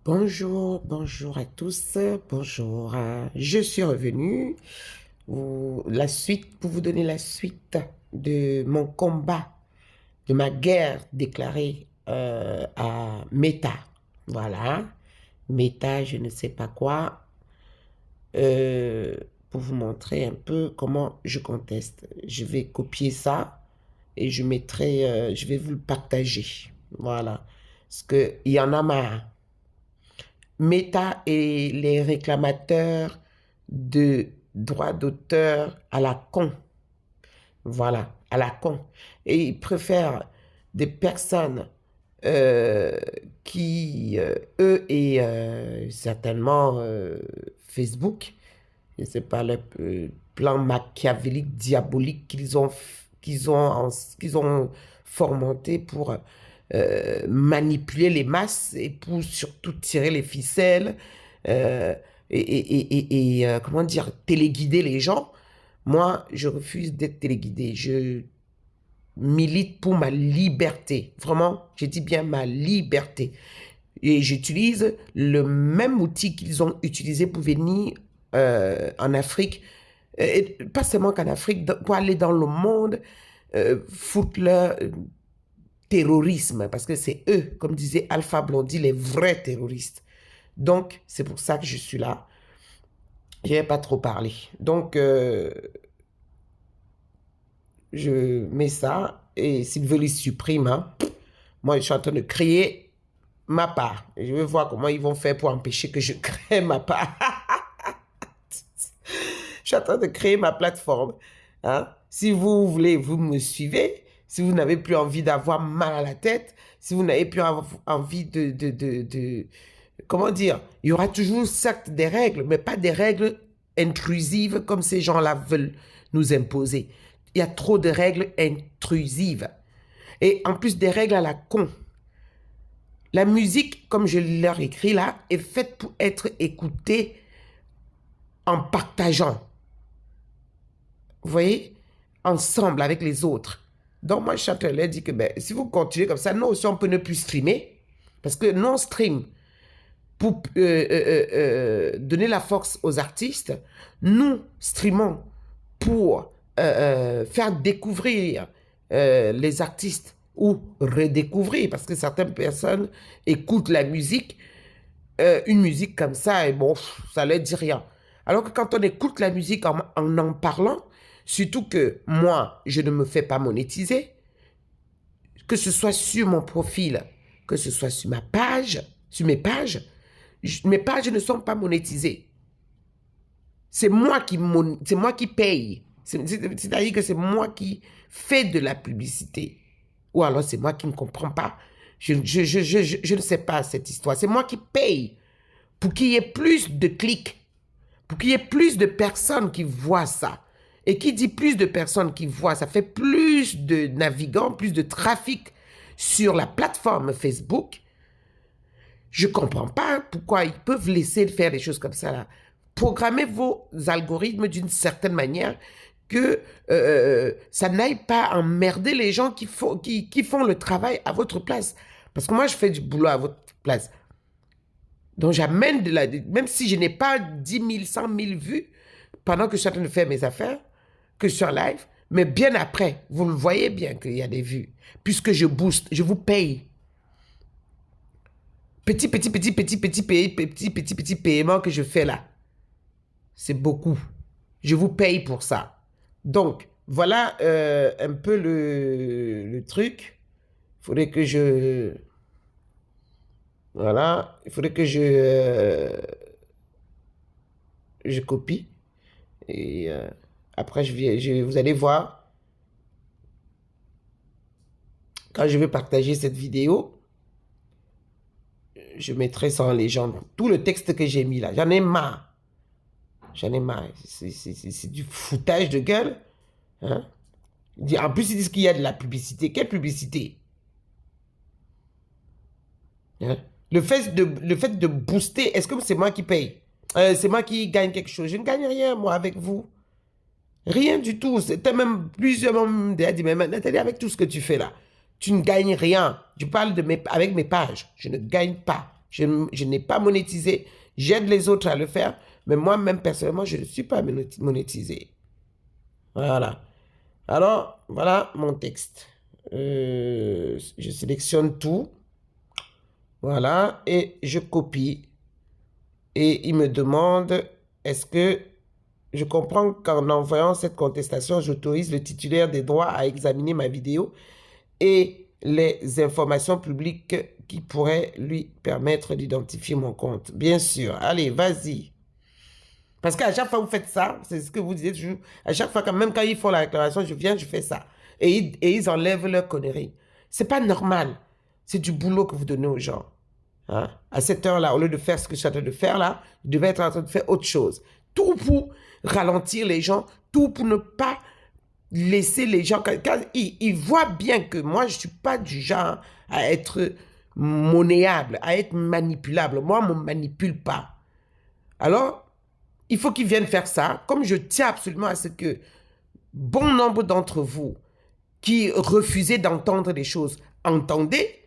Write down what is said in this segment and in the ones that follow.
Bonjour, bonjour à tous, bonjour. Je suis revenu pour vous donner la suite de mon combat, de ma guerre déclarée à Meta. Voilà, Meta, je ne sais pas quoi, euh, pour vous montrer un peu comment je conteste. Je vais copier ça et je vais vous le partager. Voilà, parce qu'il y en a marre. Meta et les réclamateurs de droits d'auteur à la con. Voilà, à la con. Et ils préfèrent des personnes euh, eux et certainement Facebook, je ne sais pas, le plan machiavélique, diabolique qu'ils ont fomenté pour manipuler les masses et pour surtout tirer les ficelles euh, comment dire, téléguider les gens. Moi, je refuse d'être téléguidé. Je milite pour ma liberté. Vraiment, je dis bien ma liberté. Et j'utilise le même outil qu'ils ont utilisé pour venir en Afrique, et pas seulement qu'en Afrique, pour aller dans le monde, foutre leur terrorisme, parce que c'est eux, comme disait Alpha Blondy, les vrais terroristes. Donc, c'est pour ça que je suis là. Je n'ai pas trop parlé. Donc, je mets ça, et s'ils veulent, ils suppriment. Hein. Moi, je suis en train de créer ma part. Et je vais voir comment ils vont faire pour empêcher que je crée ma part. Je suis en train de créer ma plateforme. Hein. Si vous voulez, vous me suivez. Si vous n'avez plus envie d'avoir mal à la tête, si vous n'avez plus envie comment dire, il y aura toujours certes des règles, mais pas des règles intrusives comme ces gens-là veulent nous imposer. Il y a trop de règles intrusives. Et en plus des règles à la con. La musique, comme je leur écris là, est faite pour être écoutée en partageant. Vous voyez, ensemble avec les autres. Donc moi, Châtelet dit que si vous continuez comme ça, nous aussi, on peut ne plus streamer. Parce que nous, on stream pour donner la force aux artistes. Nous streamons pour faire découvrir les artistes ou redécouvrir. Parce que certaines personnes écoutent la musique, une musique comme ça, et bon, ça leur dit rien. Alors que quand on écoute la musique en parlant, surtout que moi, je ne me fais pas monétiser, que ce soit sur mon profil, que ce soit sur ma page, sur mes pages ne sont pas monétisées. C'est moi qui paye. C'est-à-dire que c'est moi qui fais de la publicité. Ou alors c'est moi qui ne comprends pas. Je ne sais pas cette histoire. C'est moi qui paye pour qu'il y ait plus de clics, pour qu'il y ait plus de personnes qui voient ça. Et qui dit plus de personnes qui voient, ça fait plus de navigants, plus de trafic sur la plateforme Facebook. Je ne comprends pas pourquoi ils peuvent laisser faire des choses comme ça là. Programmez vos algorithmes d'une certaine manière que ça n'aille pas emmerder les gens qui font le travail à votre place. Parce que moi, je fais du boulot à votre place. Donc, j'amène même si je n'ai pas 10 000, 100 000 vues pendant que je suis en train de faire mes affaires, que je suis en live, mais bien après, vous le voyez bien qu'il y a des vues. Puisque je booste, je vous paye. Petit paiement que je fais là. C'est beaucoup. Je vous paye pour ça. Donc, voilà un peu le truc. Il faudrait que je... Voilà. Il faudrait que je copie. Et après, vous allez voir, quand je vais partager cette vidéo, je mettrai ça en légende. Tout le texte que j'ai mis là, j'en ai marre. J'en ai marre. C'est du foutage de gueule. Hein? En plus, ils disent qu'il y a de la publicité. Quelle publicité? Hein? Le fait de booster, est-ce que c'est moi qui paye? C'est moi qui gagne quelque chose. Je ne gagne rien, moi, avec vous. Rien du tout. C'était même plusieurs moments dit, mais Nathalie, avec tout ce que tu fais là, tu ne gagnes rien. Je parle avec mes pages. Je ne gagne pas. Je n'ai pas monétisé. J'aide les autres à le faire, mais moi-même, personnellement, je ne suis pas monétisé. Voilà. Alors, voilà mon texte. Je sélectionne tout. Voilà. Et je copie. Et il me demande, est-ce que je comprends qu'en envoyant cette contestation, j'autorise le titulaire des droits à examiner ma vidéo et les informations publiques qui pourraient lui permettre d'identifier mon compte. Bien sûr. Allez, vas-y. Parce qu'à chaque fois que vous faites ça, c'est ce que vous disiez toujours, à chaque fois, même quand ils font la déclaration, je viens, je fais ça. Et ils enlèvent leur connerie. C'est pas normal. C'est du boulot que vous donnez aux gens. Hein? À cette heure-là, au lieu de faire ce que je suis en train de faire là, je devais être en train de faire autre chose. Tout pour ralentir les gens, tout pour ne pas laisser les gens... Quand ils voient bien que moi, je ne suis pas du genre à être monnayable, à être manipulable. Moi, on ne me manipule pas. Alors, il faut qu'ils viennent faire ça. Comme je tiens absolument à ce que bon nombre d'entre vous qui refusez d'entendre les choses, entendez.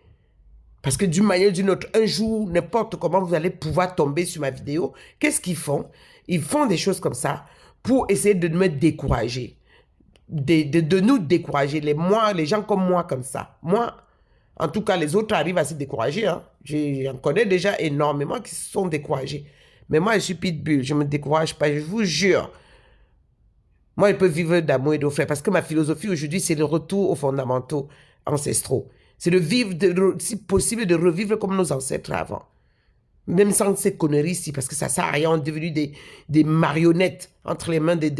Parce que d'une manière ou d'une autre, un jour, n'importe comment, vous allez pouvoir tomber sur ma vidéo. Qu'est-ce qu'ils font? Ils font des choses comme ça pour essayer de me décourager. De nous décourager. Les gens comme moi, comme ça. Moi, en tout cas, les autres arrivent à se décourager. Hein. J'en connais déjà énormément qui se sont découragés. Mais moi, je suis pitbull. Je ne me décourage pas. Je vous jure. Moi, je peux vivre d'amour et d'eau frère. Parce que ma philosophie aujourd'hui, c'est le retour aux fondamentaux ancestraux. C'est de vivre, si possible, de revivre comme nos ancêtres avant. Même sans ces conneries ici, parce que ça ne sert à rien. On est devenu des marionnettes entre les mains d'un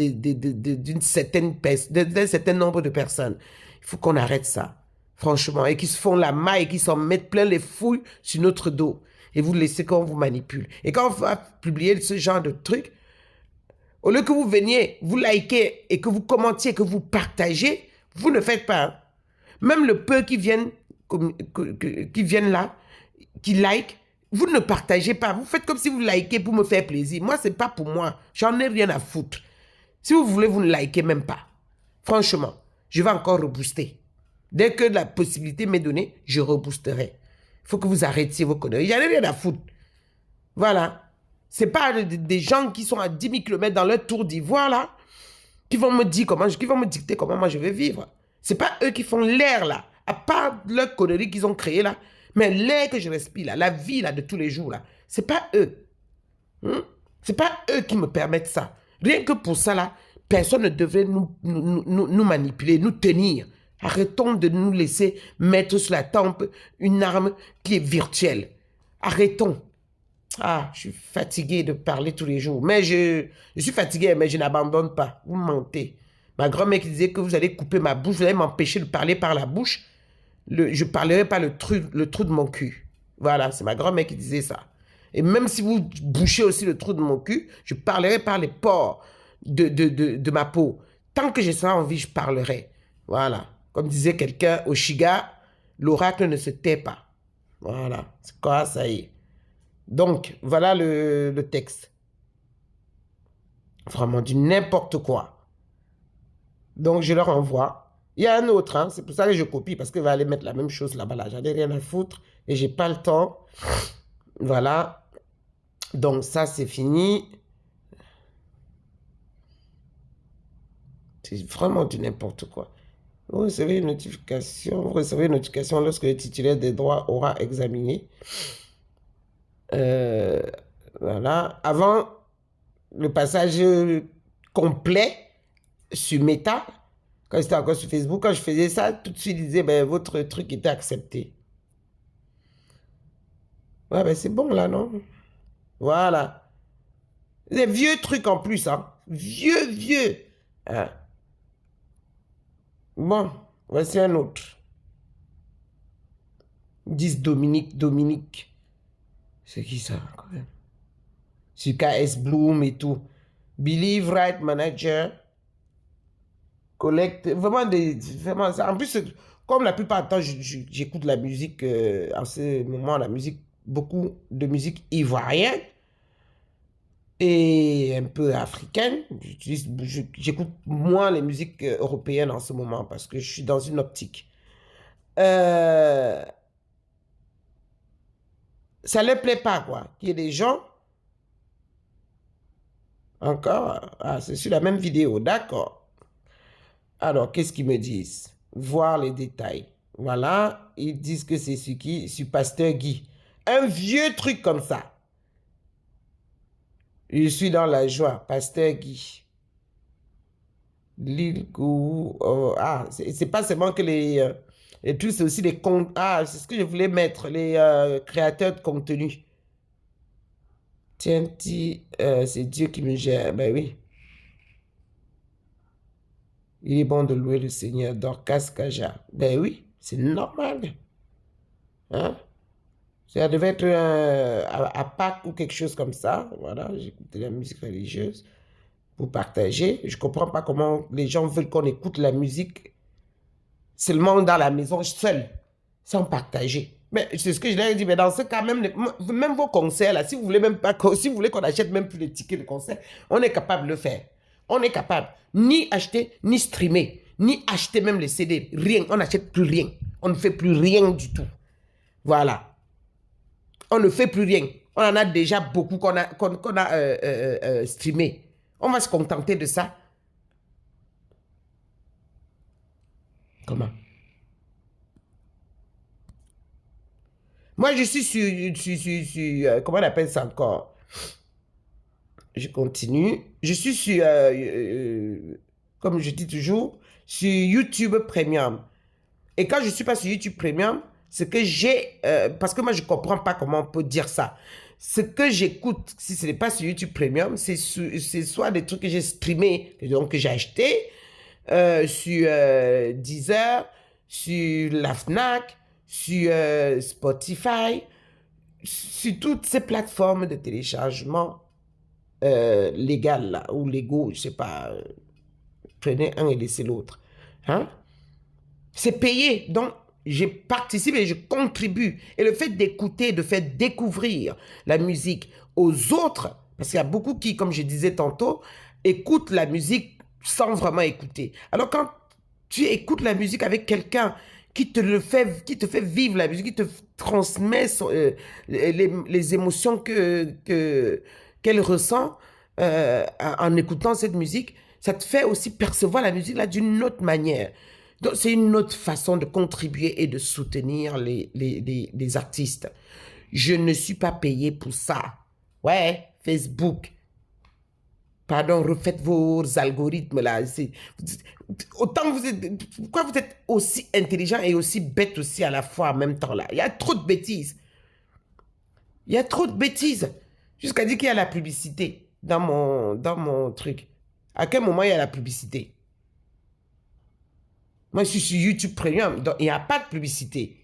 certain nombre de personnes. Il faut qu'on arrête ça, franchement. Et qu'ils se font la maille et qu'ils s'en mettent plein les fouilles sur notre dos. Et vous laissez qu'on vous manipule. Et quand on va publier ce genre de trucs, au lieu que vous veniez, vous likez et que vous commentiez, que vous partagez, vous ne faites pas. Hein. Même le peu qui viennent là, qui like, vous ne partagez pas. Vous faites comme si vous likez pour me faire plaisir. Moi, ce n'est pas pour moi. J'en ai rien à foutre. Si vous voulez, vous ne likez même pas. Franchement, je vais encore rebooster. Dès que la possibilité m'est donnée, je reboosterai. Il faut que vous arrêtiez vos conneries. J'en ai rien à foutre. Voilà. Ce n'est pas des gens qui sont à 10 000 km dans leur tour d'ivoire, là, qui vont me dire qui vont me dicter comment moi je vais vivre. Ce n'est pas eux qui font l'air, là. À part leur connerie qu'ils ont créé, là. Mais l'air que je respire, là, la vie, là, de tous les jours, là, ce n'est pas eux. Ce n'est pas eux qui me permettent ça. Rien que pour ça, là, personne ne devrait nous manipuler, nous tenir. Arrêtons de nous laisser mettre sur la tempe une arme qui est virtuelle. Arrêtons. Ah, je suis fatigué de parler tous les jours. Mais je suis fatigué, mais je n'abandonne pas. Vous mentez. Ma grand-mère qui disait que vous allez couper ma bouche, vous allez m'empêcher de parler par la bouche. Je ne parlerai pas le trou de mon cul. Voilà, c'est ma grand-mère qui disait ça. Et même si vous bouchez aussi le trou de mon cul, je parlerai par les pores de ma peau. Tant que j'ai ça en vie, je parlerai. Voilà. Comme disait quelqu'un au Shiga, l'oracle ne se tait pas. Voilà. C'est quoi, ça y est. Donc, voilà le texte. Vraiment du n'importe quoi. Donc, je leur envoie. Il y a un autre, hein, c'est pour ça que je copie, parce qu'il va aller mettre la même chose là-bas. Là. J'en ai rien à foutre et j'ai pas le temps. Voilà. Donc, ça, c'est fini. C'est vraiment du n'importe quoi. Vous recevez une notification lorsque le titulaire des droits aura examiné. Voilà. Avant le passage complet sur Meta, quand j'étais encore sur Facebook, quand je faisais ça, tout de suite, ils disaient, ben, votre truc était accepté. Ouais, ben, c'est bon, là, non? Voilà. Des vieux trucs en plus, hein. Vieux. Hein. Bon, voici un autre. Ils disent Dominique. C'est qui ça, quand même? Sur KS Bloom et tout. Believe Right Manager. Collect. Vraiment, ça. En plus, comme la plupart du temps, j'écoute la musique, en ce moment, beaucoup de musique ivoirienne et un peu africaine. J'écoute moins les musiques européennes en ce moment parce que je suis dans une optique. ça ne leur plaît pas, quoi. Qu'il y ait des gens, encore, ah, c'est sur la même vidéo, d'accord. Alors, qu'est-ce qu'ils me disent? Voir les détails. Voilà, ils disent que c'est sur qui? Sur Pasteur Guy. Un vieux truc comme ça. Je suis dans la joie, Pasteur Guy. Lil Gou, oh, ah, c'est pas seulement que les trucs, c'est aussi les comptes. Ah, c'est ce que je voulais mettre, les créateurs de contenu. Tiens, c'est Dieu qui me gère. Ben oui. Il est bon de louer le Seigneur. Dorcas Kaja. Ben oui, c'est normal. Hein? Ça devait être à Pâques ou quelque chose comme ça. Voilà, j'écoutais la musique religieuse pour partager. Je ne comprends pas comment les gens veulent qu'on écoute la musique seulement dans la maison, seul, sans partager. Mais c'est ce que je leur ai dit, mais dans ce cas, même vos concerts, là, si vous voulez même pas, si vous voulez qu'on achète même plus les tickets de concert, on est capable de le faire. On est capable. Ni acheter, ni streamer, ni acheter même les CD. Rien. On n'achète plus rien. On ne fait plus rien du tout. Voilà. On ne fait plus rien. On en a déjà beaucoup qu'on a streamé. On va se contenter de ça. Comment? Moi, je suis sur comment on appelle ça encore? Je continue. Je suis sur, comme je dis toujours, sur YouTube Premium. Et quand je ne suis pas sur YouTube Premium, ce que j'ai, parce que moi, je ne comprends pas comment on peut dire ça. Ce que j'écoute, si ce n'est pas sur YouTube Premium, c'est soit des trucs que j'ai streamés, donc que j'ai achetés, sur Deezer, sur la Fnac, sur Spotify, sur toutes ces plateformes de téléchargement légales, là, ou légaux, je ne sais pas, prenez un et laissez l'autre. Hein? C'est payé, donc je participe et je contribue. Et le fait d'écouter, de faire découvrir la musique aux autres, parce qu'il y a beaucoup qui, comme je disais tantôt, écoutent la musique sans vraiment écouter. Alors quand tu écoutes la musique avec quelqu'un qui te fait vivre la musique, qui te transmet les émotions qu'elle ressent en écoutant cette musique, ça te fait aussi percevoir la musique là d'une autre manière. Donc, c'est une autre façon de contribuer et de soutenir les artistes. Je ne suis pas payé pour ça. Ouais, Facebook. Pardon, refaites vos algorithmes là. Autant vous êtes... Pourquoi vous êtes aussi intelligent et aussi bête aussi à la fois en même temps là? Il y a trop de bêtises. Il y a trop de bêtises. Jusqu'à dire qu'il y a la publicité dans mon truc. À quel moment il y a la publicité? Moi, je suis sur YouTube Premium, donc il n'y a pas de publicité.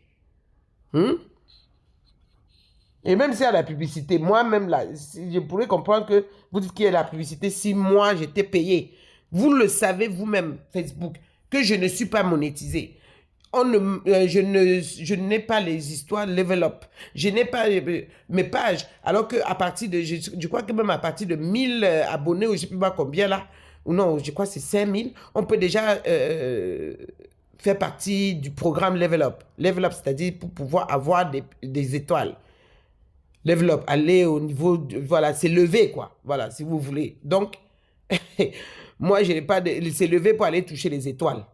Et même s'il y a la publicité, moi-même, là, je pourrais comprendre que vous dites qu'il y a la publicité si moi, j'étais payé. Vous le savez vous-même, Facebook, que je ne suis pas monétisé. Je n'ai pas les histoires level up. Je n'ai pas mes pages. Alors qu'à partir de, je crois que même à partir de 1000 abonnés, ou je ne sais plus pas combien là, ou non, je crois que c'est 5000, on peut déjà faire partie du programme level up. Level up, c'est-à-dire pour pouvoir avoir des étoiles. Level up, aller au niveau, voilà, c'est levé quoi. Voilà, si vous voulez. Donc, moi, je n'ai pas de, c'est levé pour aller toucher les étoiles.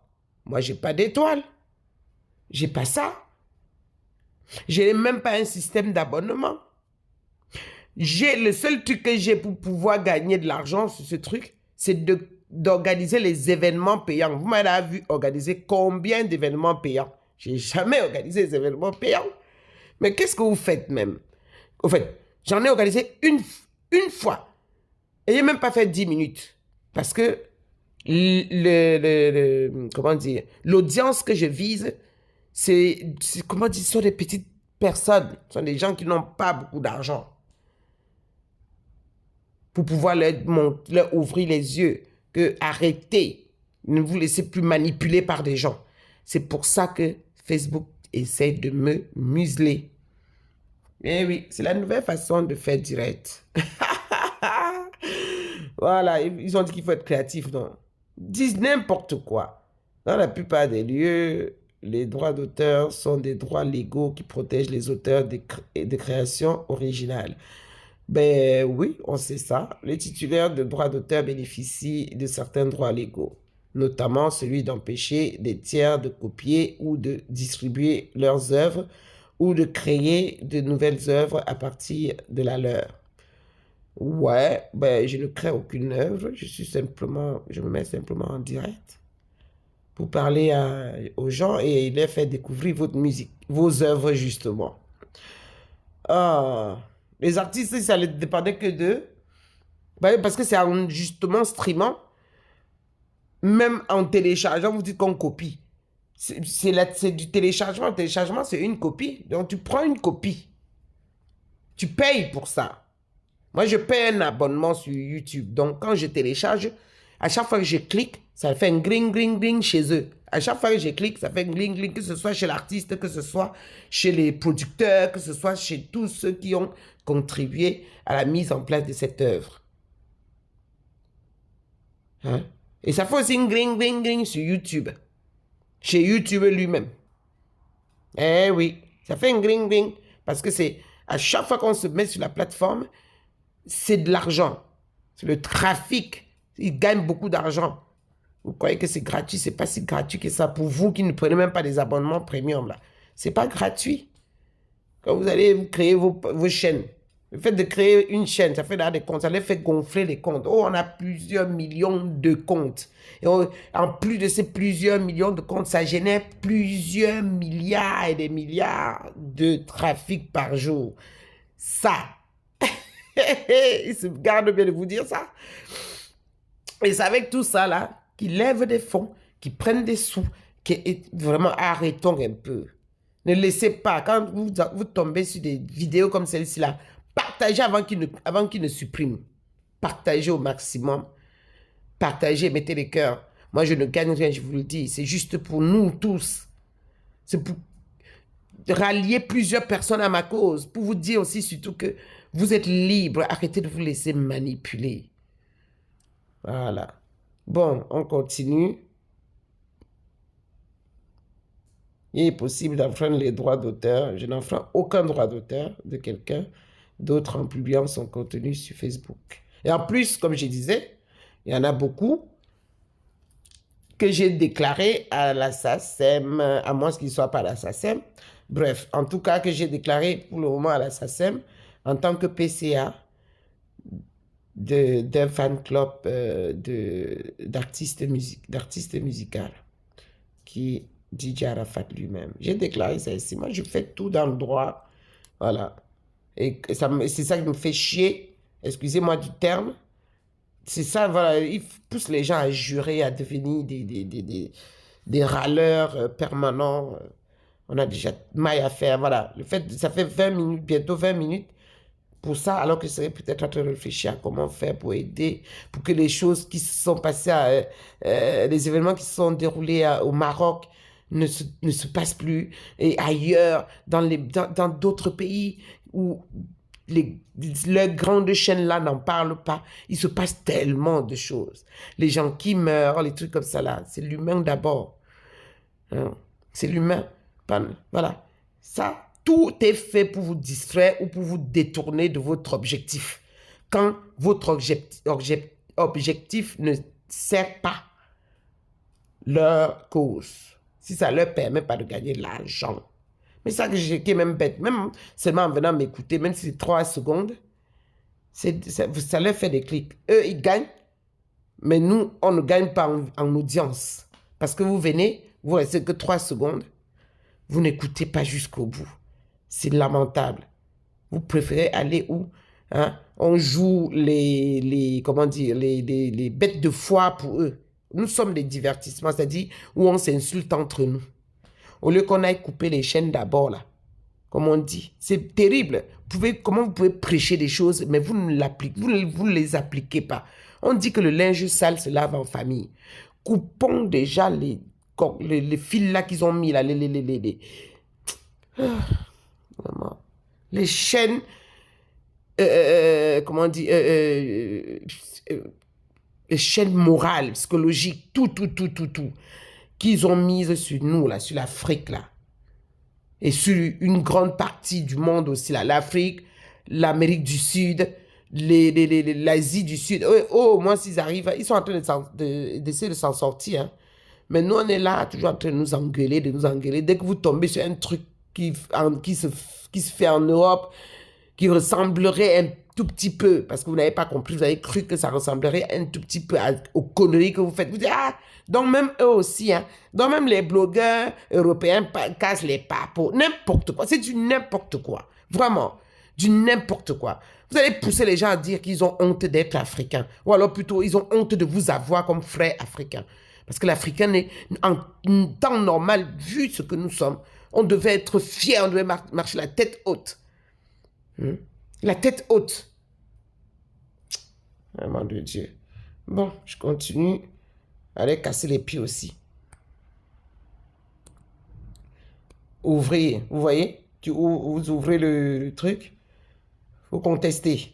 Moi, je n'ai pas d'étoiles. J'ai pas ça. Je n'ai même pas un système d'abonnement. Le seul truc que j'ai pour pouvoir gagner de l'argent sur ce truc, c'est d'organiser les événements payants. Vous m'avez vu organiser combien d'événements payants? Je n'ai jamais organisé des événements payants. Mais qu'est-ce que vous faites même? Au fait, j'en ai organisé une fois. Et je n'ai même pas fait 10 minutes. Parce que comment dire, l'audience que je vise, comment dire, ce sont des petites personnes. Ce sont des gens qui n'ont pas beaucoup d'argent. Pour pouvoir leur ouvrir les yeux. Que arrêtez. Ne vous laissez plus manipuler par des gens. C'est pour ça que Facebook essaie de me museler. Eh oui, c'est la nouvelle façon de faire direct. Voilà, ils ont dit qu'il faut être créatif. Non, ils disent n'importe quoi. Dans la plupart des lieux, les droits d'auteur sont des droits légaux qui protègent les auteurs de créations originales. Ben oui, on sait ça. Les titulaires de droits d'auteur bénéficient de certains droits légaux, notamment celui d'empêcher des tiers de copier ou de distribuer leurs œuvres ou de créer de nouvelles œuvres à partir de la leur. Ouais, ben je ne crée aucune œuvre, je me mets simplement en direct pour parler aux gens et leur faire découvrir votre musique, vos œuvres justement. Ah, les artistes, ça ne dépendait que d'eux. Ben, parce que c'est en justement streamant, même en téléchargeant, vous dites qu'on copie. C'est du téléchargement. Le téléchargement, c'est une copie. Donc, tu prends une copie. Tu payes pour ça. Moi, je paye un abonnement sur YouTube. Donc, quand je télécharge, à chaque fois que je clique, ça fait un gling, gling, gling chez eux. À chaque fois que je clique, ça fait un gling, gling, que ce soit chez l'artiste, que ce soit chez les producteurs, que ce soit chez tous ceux qui ont contribué à la mise en place de cette œuvre. Hein? Et ça fait aussi un gling, gling, gling sur YouTube. Chez YouTube lui-même. Eh oui, ça fait un gling, gling. Parce que c'est à chaque fois qu'on se met sur la plateforme, c'est de l'argent. C'est le trafic. Ils gagnent beaucoup d'argent. Vous croyez que c'est gratuit? C'est pas si gratuit que ça pour vous qui ne prenez même pas des abonnements premium là. C'est pas gratuit. Quand vous allez créer vos chaînes, le fait de créer une chaîne, ça fait d'ailleurs des comptes, ça les fait gonfler les comptes. Oh, on a plusieurs millions de comptes. Et en plus de ces plusieurs millions de comptes, ça génère plusieurs milliards et des milliards de trafic par jour. Ça, il se garde bien de vous dire ça. Et c'est avec tout ça là, qu'ils lèvent des fonds, qu'ils prennent des sous, vraiment arrêtons un peu. Ne laissez pas, quand vous tombez sur des vidéos comme celle-ci là, partagez avant qu'ils ne suppriment. Partagez au maximum. Partagez, mettez les cœurs. Moi, je ne gagne rien, je vous le dis. C'est juste pour nous tous. C'est pour rallier plusieurs personnes à ma cause. Pour vous dire aussi surtout que vous êtes libre. Arrêtez de vous laisser manipuler. Voilà. Bon, on continue. Il est possible d'enfreindre les droits d'auteur. Je n'enfreins aucun droit d'auteur de quelqu'un d'autre en publiant son contenu sur Facebook. Et en plus, comme je disais, il y en a beaucoup que j'ai déclaré à la SACEM, à moins qu'ils ne soient pas à la SACEM. Bref, en tout cas, que j'ai déclaré pour le moment à la SACEM en tant que PCA d'un fan club d'artistes musicaux qui est DJ Arafat lui-même. J'ai déclaré ça ici. Moi, je fais tout dans le droit. Voilà. Et c'est ça qui me fait chier. Excusez-moi du terme. C'est ça, voilà. Il pousse les gens à jurer, à devenir des râleurs permanents. On a déjà maille à faire. Voilà. Le fait, ça fait 20 minutes, bientôt 20 minutes pour ça, alors que je serais peut-être en train de réfléchir à comment faire pour aider, pour que les choses qui se sont passées, les événements qui se sont déroulés au Maroc ne se passent plus, et ailleurs, dans d'autres pays où les grandes chaînes là n'en parlent pas. Il se passe tellement de choses. Les gens qui meurent, les trucs comme ça là, c'est l'humain d'abord. Hein? C'est l'humain. Voilà. Ça, tout est fait pour vous distraire ou pour vous détourner de votre objectif. Quand votre objectif ne sert pas leur cause, si ça ne leur permet pas de gagner de l'argent. Mais ça qui est même bête, même seulement en venant m'écouter, même si c'est 3 secondes, ça leur fait des clics. Eux, ils gagnent, mais nous, on ne gagne pas en audience. Parce que vous venez, vous restez que 3 secondes, vous n'écoutez pas jusqu'au bout. C'est lamentable. Vous préférez aller où on joue comment dire, les bêtes de foire pour eux. Nous sommes des divertissements, c'est-à-dire où on s'insulte entre nous. Au lieu qu'on aille couper les chaînes d'abord, là, comme on dit. C'est terrible. Comment vous pouvez prêcher des choses, mais vous ne les appliquez pas. On dit que le linge sale se lave en famille. Coupons déjà les fils là qu'ils ont mis, là, vraiment. Les chaînes, comment on dit, les chaînes morales, psychologiques, tout. qu'ils ont mises sur nous, là, sur l'Afrique, là. Et sur une grande partie du monde aussi, là. L'Afrique, l'Amérique du Sud, l'Asie du Sud. Oh, au moins, s'ils arrivent, ils sont en train d'essayer de s'en sortir. Hein. Mais nous, on est là, toujours en train de nous engueuler, de nous engueuler. Dès que vous tombez sur un truc qui se fait en Europe, qui ressemblerait un tout petit peu, parce que vous n'avez pas compris, vous avez cru que ça ressemblerait un tout petit peu aux conneries que vous faites. Vous dites, ah, donc même eux aussi, hein, donc même les blogueurs européens cassent les papos, n'importe quoi, c'est du n'importe quoi, vraiment, du n'importe quoi. Vous allez pousser les gens à dire qu'ils ont honte d'être africains, ou alors plutôt, ils ont honte de vous avoir comme frères africains. Parce que l'Africain, en temps normal, vu ce que nous sommes, on devait être fiers, on devait marcher la tête haute. La tête haute. Vraiment de Dieu. Bon, je continue. Allez casser les pieds aussi. Ouvrez, vous voyez? Vous ouvrez le truc. Vous contestez.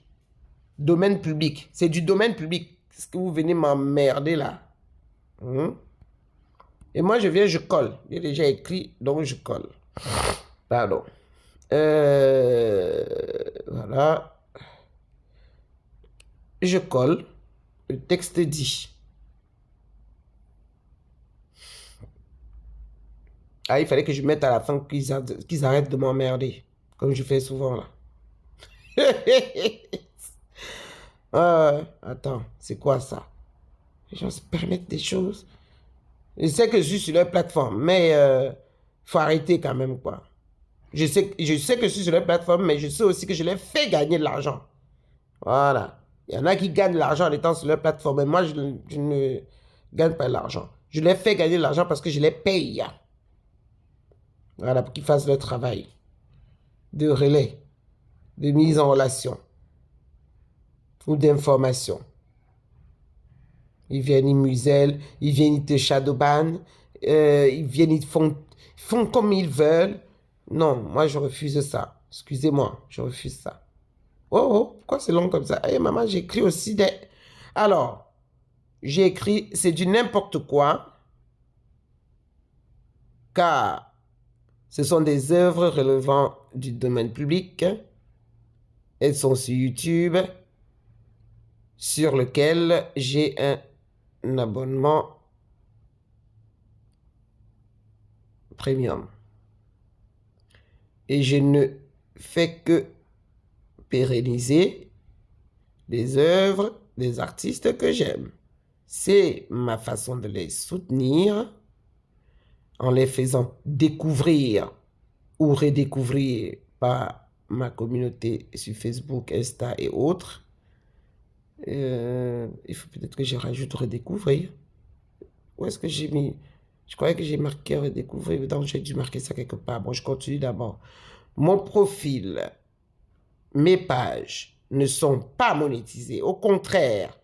Domaine public. C'est du domaine public. Est-ce que vous venez m'emmerder là? Et moi, je viens, je colle. J'ai déjà écrit, donc je colle. Pardon. Voilà. Je colle. Le texte dit. Ah, il fallait que je mette à la fin qu'ils arrêtent de m'emmerder. Comme je fais souvent là. Attends, c'est quoi ça? Les gens se permettent des choses. Je sais que je suis sur leur plateforme, mais faut arrêter quand même, quoi. Je sais que je suis sur leur plateforme, mais je sais aussi que je les fais gagner de l'argent. Voilà. Il y en a qui gagnent de l'argent en étant sur leur plateforme, mais moi, je ne gagne pas de l'argent. Je les fais gagner de l'argent parce que je les paye. Voilà, pour qu'ils fassent leur travail de relais, de mise en relation ou d'information. Ils viennent, ils musellent, ils viennent, ils te shadowban, ils viennent, ils font comme ils veulent. Non, moi je refuse ça. Excusez-moi, je refuse ça. Oh, pourquoi c'est long comme ça? Eh, maman, j'ai écrit aussi des... Alors, j'ai écrit, c'est du n'importe quoi, car ce sont des œuvres relevant du domaine public. Elles sont sur YouTube, sur lequel j'ai un abonnement premium. Et je ne fais que pérenniser les œuvres des artistes que j'aime. C'est ma façon de les soutenir en les faisant découvrir ou redécouvrir par ma communauté sur Facebook, Insta et autres. Il faut peut-être que je rajoute redécouvrir. Où est-ce que j'ai mis? Je croyais que j'ai marqué redécouvrir. Donc, j'ai dû marquer ça quelque part. Bon, je continue d'abord. Mon profil, mes pages ne sont pas monétisées. Au contraire,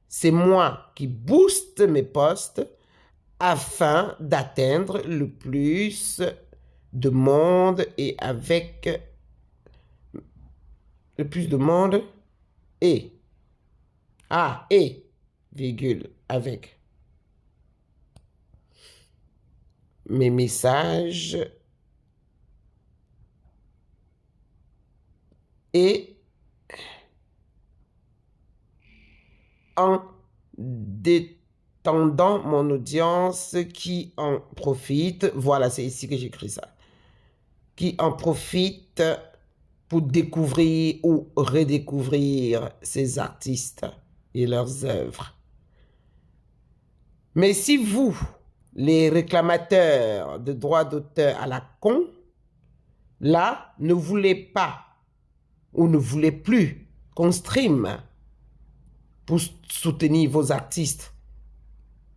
c'est moi qui booste mes posts afin d'atteindre le plus de monde et avec le plus de monde et virgule, avec mes messages et en détendant mon audience qui en profite. Voilà, c'est ici que j'écris ça. Qui en profite pour découvrir ou redécouvrir ces artistes et leurs œuvres. Mais si vous, les réclamateurs de droits d'auteur à la con, là, ne voulez pas ou ne voulez plus qu'on stream pour soutenir vos artistes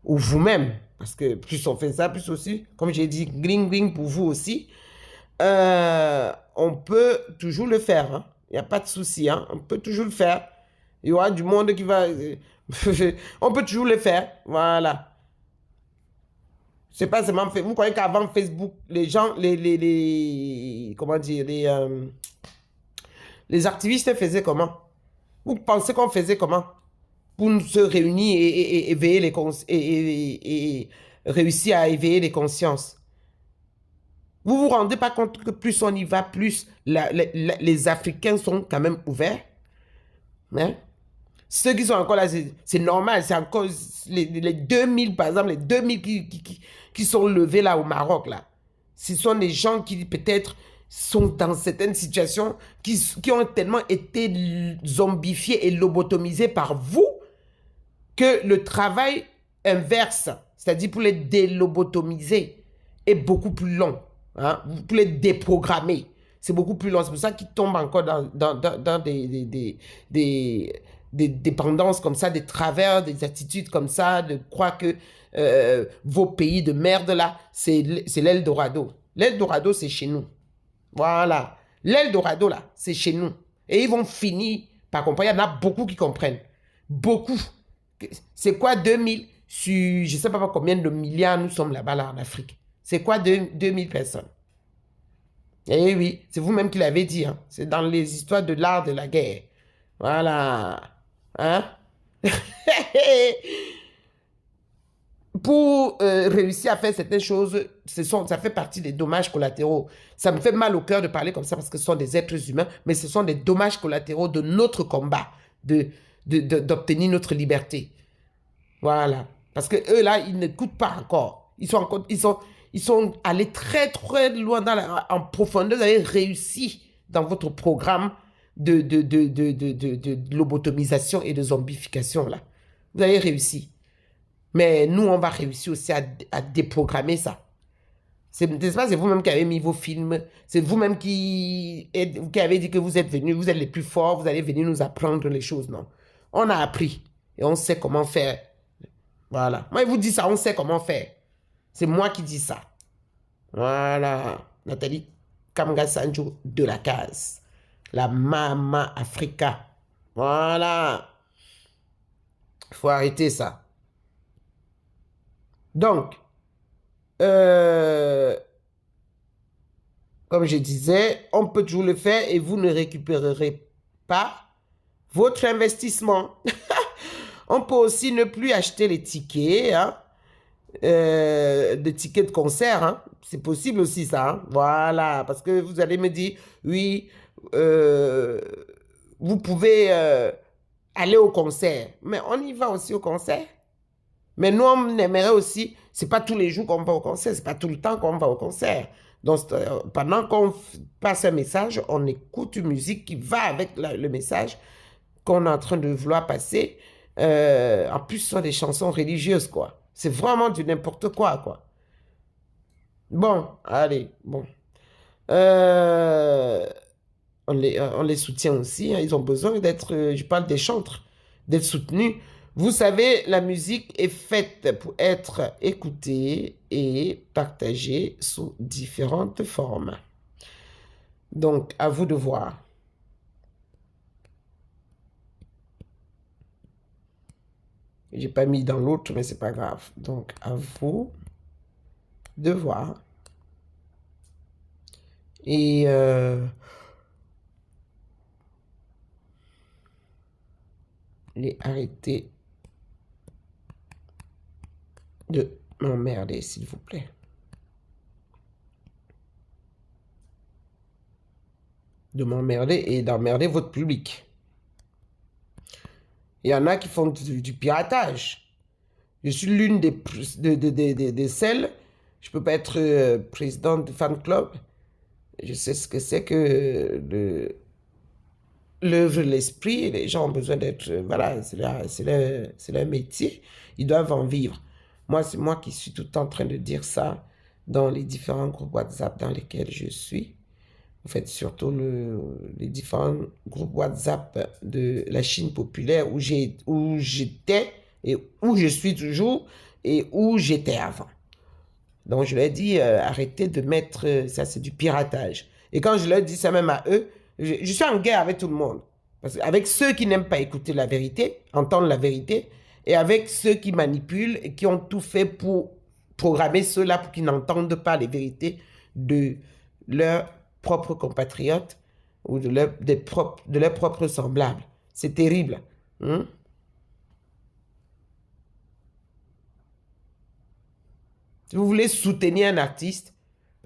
ou vous-même, parce que plus on fait ça, plus aussi, comme j'ai dit, gling pour vous aussi, on peut toujours le faire. Hein. Il n'y a pas de souci. Hein. On peut toujours le faire. Il y aura du monde qui va... on peut toujours le faire. Voilà. C'est pas seulement fait. Vous croyez qu'avant Facebook, les gens, comment dire, les activistes faisaient comment? Vous pensez qu'on faisait comment? Pour se réunir et veiller réussi à éveiller les consciences. Vous vous rendez pas compte que plus on y va, plus les Africains sont quand même ouverts. Hein? Ceux qui sont encore là, c'est normal. C'est encore les 2000, par exemple, les 2000 qui sont levés là au Maroc. Là. Ce sont des gens qui peut-être sont dans certaines situations qui ont tellement été zombifiés et lobotomisés par vous que le travail inverse, c'est-à-dire pour les délobotomiser, est beaucoup plus long. Hein? Pour les déprogrammer, c'est beaucoup plus long. C'est pour ça qu'ils tombent encore dans des dépendances comme ça, des travers, des attitudes comme ça, de croire que vos pays de merde là, c'est l'Eldorado. L'Eldorado, c'est chez nous. Voilà. L'Eldorado là, c'est chez nous. Et ils vont finir par comprendre. Il y en a beaucoup qui comprennent. Beaucoup. C'est quoi 2000 sur je ne sais pas combien de milliards nous sommes là-bas là en Afrique. C'est quoi 2000 personnes? Eh oui, c'est vous-même qui l'avez dit. Hein. C'est dans les histoires de l'art de la guerre. Voilà. Hein? Pour réussir à faire certaines choses, ça fait partie des dommages collatéraux. Ça me fait mal au cœur de parler comme ça parce que ce sont des êtres humains, mais ce sont des dommages collatéraux de notre combat, d'obtenir notre liberté. Voilà. Parce que eux, là, ils n'écoutent pas encore. Ils sont allés très, très loin en profondeur. Vous avez réussi dans votre programme de lobotomisation et de zombification, là. Vous avez réussi. Mais nous, on va réussir aussi à déprogrammer ça. C'est vous-même qui avez mis vos films. C'est vous-même qui avez dit que vous êtes venus, vous êtes les plus forts, vous allez venir nous apprendre les choses. Non. On a appris et on sait comment faire. Voilà. Moi, je vous dis ça, on sait comment faire. C'est moi qui dis ça. Voilà. Nathalie Kamga Sanjo de la case. La Mama Africa. Voilà. Il faut arrêter ça. Donc, comme je disais, on peut toujours le faire et vous ne récupérerez pas votre investissement. On peut aussi ne plus acheter les tickets, hein, de tickets de concert. Hein. C'est possible aussi ça. Hein. Voilà, parce que vous allez me dire, oui, vous pouvez aller au concert. Mais on y va aussi au concert. Mais nous, on aimerait aussi, c'est pas tous les jours qu'on va au concert, c'est pas tout le temps qu'on va au concert. Donc, pendant qu'on passe un message, on écoute une musique qui va avec le message qu'on est en train de vouloir passer. En plus, ce sont des chansons religieuses, quoi. C'est vraiment du n'importe quoi, quoi. Bon, allez, bon. On les soutient aussi. Hein, ils ont besoin d'être, je parle des chantres, d'être soutenus. Vous savez, la musique est faite pour être écoutée et partagée sous différentes formes. Donc, à vous de voir. J'ai pas mis dans l'autre, mais c'est pas grave. Donc, à vous de voir. Et arrêtez de m'emmerder, s'il vous plaît. De m'emmerder et d'emmerder votre public. Il y en a qui font du piratage. Je suis l'une des celles. Je ne peux pas être président de fan club. Je sais ce que c'est que l'œuvre de l'esprit. Les gens ont besoin d'être... voilà, c'est leur métier. Ils doivent en vivre. Moi, c'est moi qui suis tout le temps en train de dire ça dans les différents groupes WhatsApp dans lesquels je suis. En fait, surtout les différents groupes WhatsApp de la Chine populaire où j'étais et où je suis toujours et où j'étais avant. Donc, je leur dis, arrêtez de mettre... ça, c'est du piratage. Et quand je leur dis ça même à eux, je suis en guerre avec tout le monde. Parce qu'avec ceux qui n'aiment pas écouter la vérité, entendre la vérité, et avec ceux qui manipulent et qui ont tout fait pour programmer ceux-là pour qu'ils n'entendent pas les vérités de leurs propres compatriotes ou de leurs propres semblables. C'est terrible. Hein? Si vous voulez soutenir un artiste,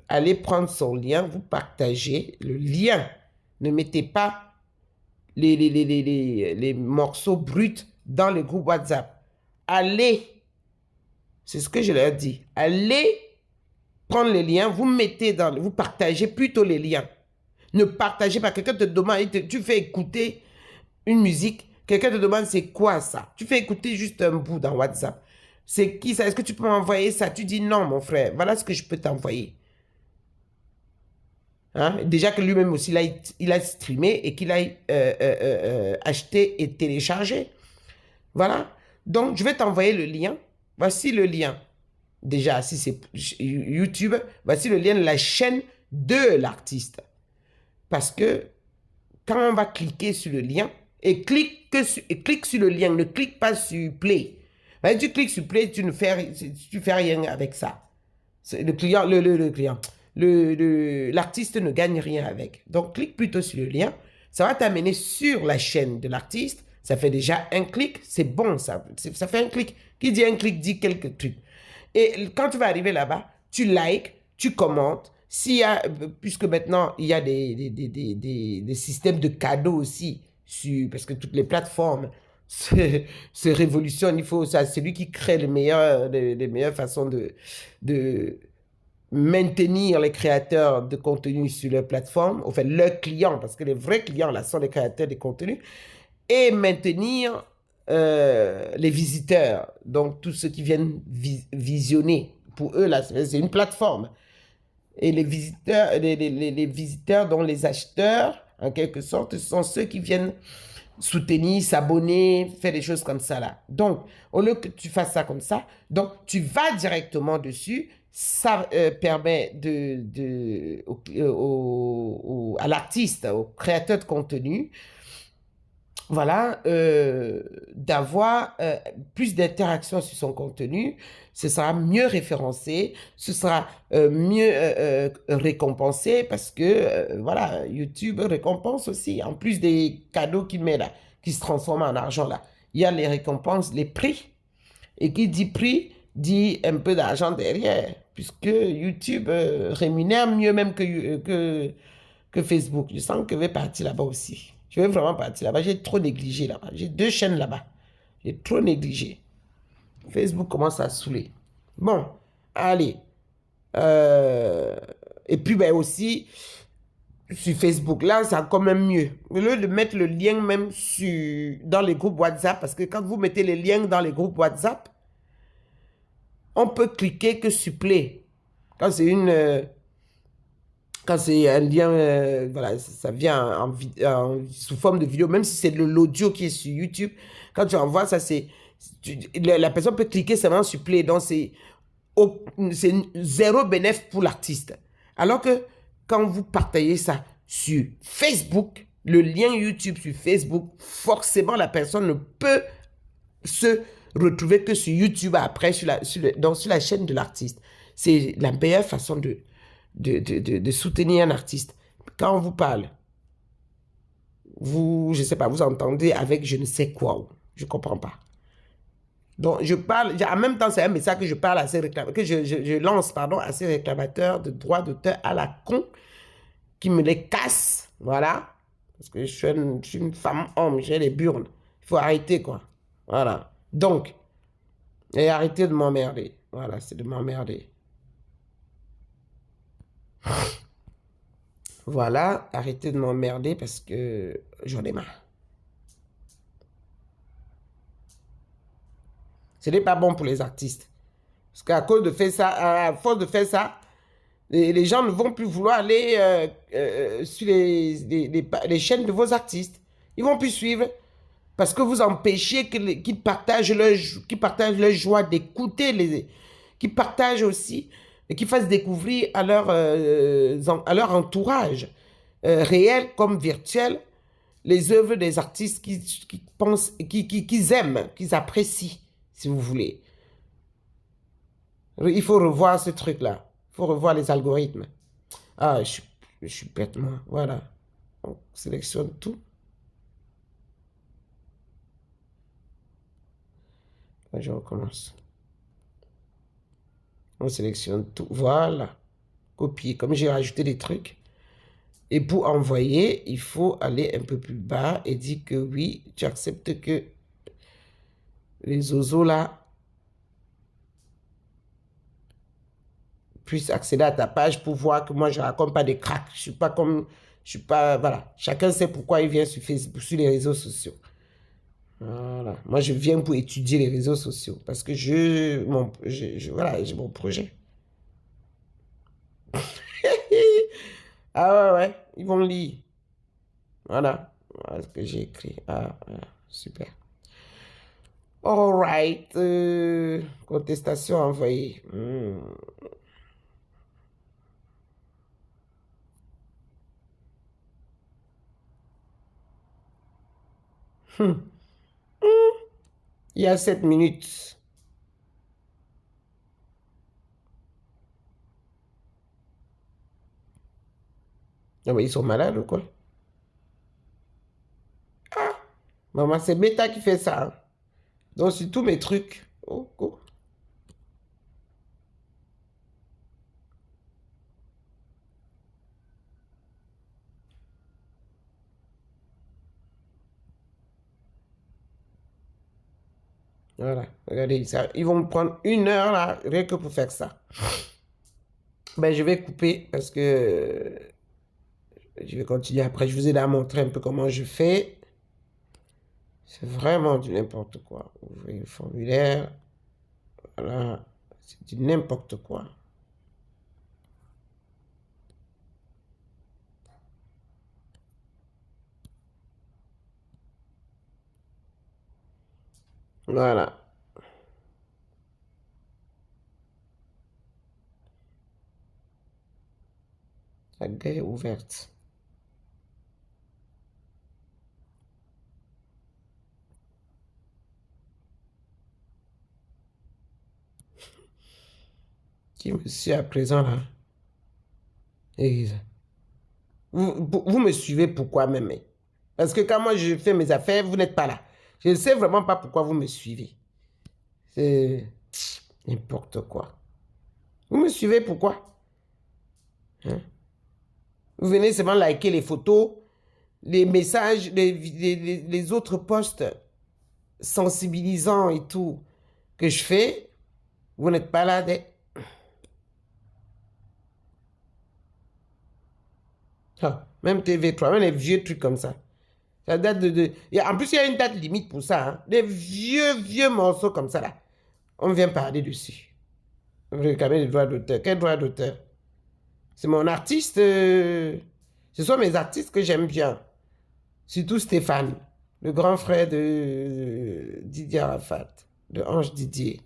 allez prendre son lien, vous partagez le lien. Ne mettez pas les morceaux bruts dans le groupe WhatsApp. Allez, c'est ce que je leur dis, allez prendre les liens, vous partagez plutôt les liens. Ne partagez pas. Quelqu'un te demande, tu fais écouter une musique, quelqu'un te demande c'est quoi ça? Tu fais écouter juste un bout dans WhatsApp. C'est qui ça? Est-ce que tu peux m'envoyer ça? Tu dis non, mon frère, voilà ce que je peux t'envoyer. Hein? Déjà que lui-même aussi, il a streamé et qu'il a acheté et téléchargé. Voilà. Donc, je vais t'envoyer le lien. Voici le lien. Déjà, si c'est YouTube, voici le lien de la chaîne de l'artiste. Parce que quand on va cliquer sur le lien, et clique sur le lien, ne clique pas sur Play. Ben, tu cliques sur Play, tu fais rien avec ça. Le client, l'artiste ne gagne rien avec. Donc, clique plutôt sur le lien. Ça va t'amener sur la chaîne de l'artiste. Ça fait déjà un clic. C'est bon, ça fait un clic. Qui dit un clic dit quelques trucs. Et quand tu vas arriver là-bas, tu likes, tu commentes. S'il y a, puisque maintenant, il y a des systèmes de cadeaux aussi, parce que toutes les plateformes se révolutionnent. Il faut, c'est celui qui crée les meilleures façons de maintenir les créateurs de contenu sur leur plateforme, enfin leurs clients, parce que les vrais clients là sont les créateurs de contenu, et maintenir les visiteurs, donc tous ceux qui viennent visionner. Pour eux, là, c'est une plateforme. Et les visiteurs, les visiteurs, dont les acheteurs, en quelque sorte, ce sont ceux qui viennent soutenir, s'abonner, faire des choses comme ça là. Donc, au lieu que tu fasses ça comme ça, donc tu vas directement dessus. Ça permet à l'artiste, au créateur de contenu, voilà, d'avoir plus d'interaction sur son contenu. Ce sera mieux référencé, ce sera mieux récompensé parce que, voilà, YouTube récompense aussi, en plus des cadeaux qu'il met là, qui se transforment en argent là. Il y a les récompenses, les prix. Et qui dit prix, dit un peu d'argent derrière, puisque YouTube rémunère mieux même que Facebook. Je sens que je vais partir là-bas aussi. Je vais vraiment partir là-bas. J'ai trop négligé là-bas. J'ai 2 chaînes là-bas. J'ai trop négligé. Facebook commence à saouler. Bon, allez. Et puis, ben aussi, sur Facebook, là, c'est quand même mieux. Au lieu de mettre le lien même dans les groupes WhatsApp, parce que quand vous mettez les liens dans les groupes WhatsApp, on peut cliquer que sur Play. Quand c'est quand c'est un lien, voilà, ça vient sous forme de vidéo, même si c'est de l'audio qui est sur YouTube, quand tu envoies ça, la personne peut cliquer seulement sur Play, donc c'est zéro bénéfice pour l'artiste. Alors que quand vous partagez ça sur Facebook, le lien YouTube sur Facebook, forcément la personne ne peut se retrouver que sur YouTube après, sur la chaîne de l'artiste. C'est la meilleure façon de soutenir un artiste. Quand on vous parle, je ne sais pas, vous entendez avec je ne sais quoi. Je ne comprends pas. Donc, je parle, en même temps, c'est un message que je parle à ces que je lance, pardon, à ces réclamateurs de droits d'auteur à la con, qui me les cassent, voilà. Parce que je suis une femme homme, j'ai les burnes. Il faut arrêter, quoi. Voilà. Donc, et arrêtez de m'emmerder. Voilà, c'est de m'emmerder. Voilà, arrêtez de m'emmerder parce que j'en ai marre. Ce n'est pas bon pour les artistes. Parce qu'à cause de faire ça, à force de faire ça, les gens ne vont plus vouloir aller sur les chaînes de vos artistes. Ils vont plus suivre parce que vous empêchez qu'ils partagent leur joie d'écouter, qu'ils partagent aussi et qu'ils fassent découvrir à leur entourage réel comme virtuel les œuvres des artistes qu'ils aiment, qu'ils apprécient, si vous voulez. Il faut revoir ce truc-là. Il faut revoir les algorithmes. Ah, je suis bête, moi. Voilà. On sélectionne tout. Je recommence. On sélectionne tout. Voilà. Copier. Comme j'ai rajouté des trucs. Et pour envoyer, il faut aller un peu plus bas et dire que oui, tu acceptes que les oiseaux là puissent accéder à ta page pour voir que moi, je ne raconte pas des cracks. Je suis pas comme... Je suis pas... Voilà. Chacun sait pourquoi il vient sur Facebook, sur les réseaux sociaux. Voilà. Moi, je viens pour étudier les réseaux sociaux parce que voilà, j'ai mon projet. Ah ouais, ouais, ils vont lire. Voilà. Voilà ce que j'ai écrit. Ah, voilà. Super. All right. Contestation envoyée. Il y a 7 minutes. Non, mais ils sont malades ou quoi? Ah, maman, c'est Meta qui fait ça, hein. Donc, sur tous mes trucs. Oh, oh. Voilà, regardez ça. Ils vont me prendre 1 heure là, rien que pour faire ça. Ben, je vais couper parce que je vais continuer après. Je vous ai déjà montré un peu comment je fais. C'est vraiment du n'importe quoi. Ouvrez le formulaire. Voilà, c'est du n'importe quoi. Voilà. La gueule est ouverte. Qui me suit à présent là? Et vous me suivez pourquoi même? Parce que quand moi je fais mes affaires, vous n'êtes pas là. Je ne sais vraiment pas pourquoi vous me suivez. C'est n'importe quoi. Vous me suivez pourquoi? Hein? Vous venez seulement liker les photos, les messages, les autres posts sensibilisants et tout que je fais. Vous n'êtes pas là. Ah, même TV3, même les vieux trucs comme ça. Ça date En plus, il y a une date limite pour ça. Hein. Des vieux morceaux comme ça, là. On vient parler dessus. Vous réclamez les droits d'auteur. Quel droit d'auteur? C'est mon artiste. Ce sont mes artistes que j'aime bien. Surtout Stéphane, le grand frère de Didier Arafat, de Ange Didier.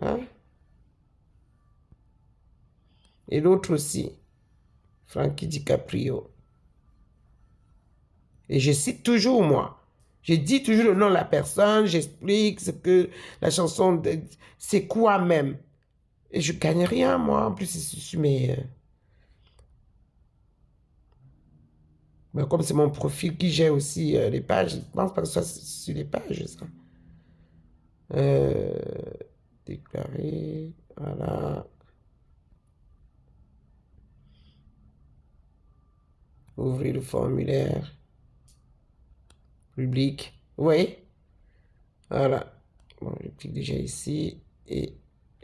Hein? Et l'autre aussi, Frankie DiCaprio. Et je cite toujours, moi. Je dis toujours le nom de la personne, j'explique ce que la chanson, c'est quoi même. Et je gagne rien, moi. En plus, c'est sur mes... ben, comme c'est mon profil qui gère aussi les pages, je pense pas que ce soit sur les pages, ça. Euh, Déclarer, voilà. Ouvrir le formulaire. Public. Oui. Voilà. Bon, je clique déjà ici et